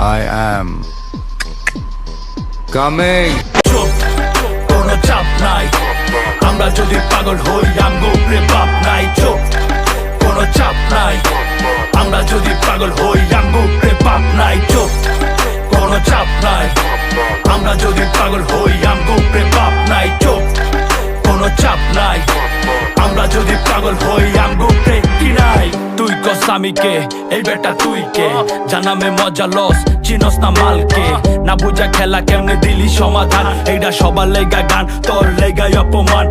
I am coming. কোনো চাপ নাই, আমরা যদি পাগল হই আমগো উপরে বাপ নাই। চোখ কোনো চাপ নাই, আমরা যদি পাগল হই আমগো উপরে বাপ নাই। চোখ কোনো চাপ নাই, আমরা যদি পাগল হই আমগো উপরে বাপ নাই। চোখ কোনো চাপ নাই, আমরা যদি পাগল হই আমগো উপরে কি নাই। তুই কস আমি কে, এই বেটা তুই কে? জানামে মজা লস, চিনস না মালকে। না বুঝা খেলা কেমনে দিলি সমাধান, এইটা সবার লেগা গান, তোর লেগাই অপমান।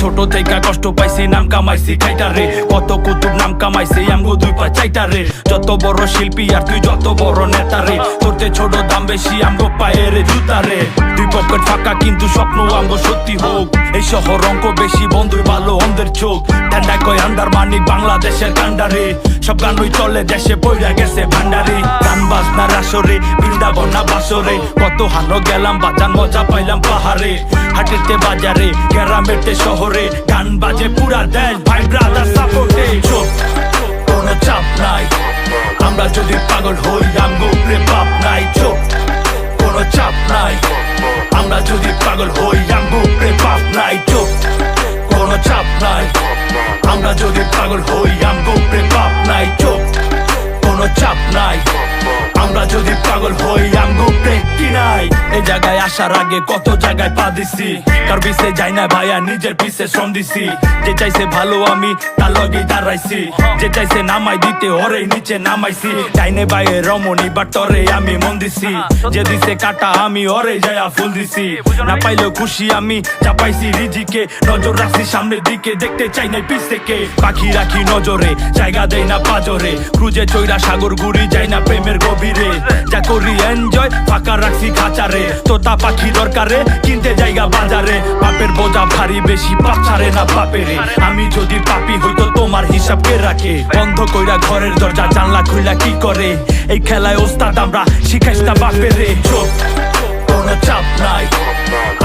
ছোট থেকে কষ্ট পাইছি, নাম কামাইছি খাইটা রে। কত কুতুব নাম কামাইছি আমগো দুই পা চাইটা রে। যত বড় শিল্পী আর তুই যত বড় নেতা রে, তোরতে ছোট দাম বেশি আমগো পায়ের জুতা রে। দুই পকেট ফাঁকা কিন্তু স্বপ্ন আমগো সত্যি হোক। এই শহর অঙ্ক বেশি, বন্ধুর ভালো অন্ধের চোখ। ঠান্ডা কয় আন্ডার মানি বাংলাদেশের কান্ডারে। সব গানই চলে দেশে পইরা গেছে ভান্ডারে। গান বাজনার আসরে, বৃন্দাবন না বাসরে। কত হানো গেলাম বাজান, মজা পাইলাম পাহাড়ে। হাটেতে বাজারে, গ্রামেতে শহরে, গান বাজে পুরা দেশ, ভাই ব্রাদার সাপোর্টে। চোখ কোনো চাপ নাই, আমরা যদি পাগল হই আমগো উপরে বাপ নাই। চোখ কোনো চাপ নাই, আমরা যদি পাগল হই আমগো উপরে বাপ নাই। চোখ কোনো চাপ নাই, আমরা যদি পাগল হই আমগো উপরে বাপ নাই। চোখ কোনো চাপ নাই, আমরা যদি পাগল হই আমগো উপরে কি নাই। এই জায়গায় আসার আগে কত জায়গায় পা দিছি, কার পিছে যাই না ভাইয়া, নিজের পিছে শ্রম দিছি। যে চাইছে ভালো আমি তার লগেই দাঁড়াইছি, যে চাইছে নামাই দিতে ওরে নিচে নামাইছি। চাইনে বাইরে রমণী বাট তরে আমি মন দিছি, যে দিছে কাটা আমি ওরে যায়া ফুল দিছি। না পাইলেও খুশি আমি, যা পাইছি রিজিকে। নজর রাখছি সামনের দিকে, দেখতে চাই না পিছ থেকে। পাখি রাখি নজরে, জায়গা দেই না পাজরে। ক্রুজে চৈরা সাগর ঘুরি, যাই না প্রেমের গভীরে। যা করি এনজয়, ফাঁকা রাখছি খাঁচারে। তোতা পাখি দরকারে, কিনতে জায়গা বাজারে। বাপের বোঝা ভারী বেশি, পাছারে না বাপেরে। আমি যদি পাপি হইতো তোমার হিসাব কে রাখে? বন্ধ কইরা ঘরের দরজা জানলা খুইলা কি করে? এই খেলায় ওস্তাদ আমরা, শিখাইস না বাপেরে। চোখ কোনো চাপ নাই,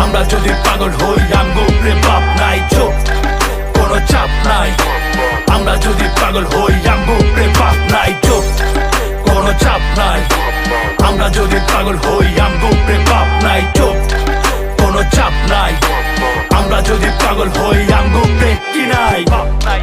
আমরা যদি পাগল হই আমগো উপরে বাপ নাই। চোখ কোনো চাপ নাই, আমরা যদি পাগল হই আমগো উপরে বাপ নাই। চোখ কোনো চাপ নাই, আমরা যদি পাগল হই আমগো উপরে বাপ নাই। চোখ কোনো চাপ নাই, আমরা যদি পাগল হই আমগো উপরে কি নাই। বাপ নাই।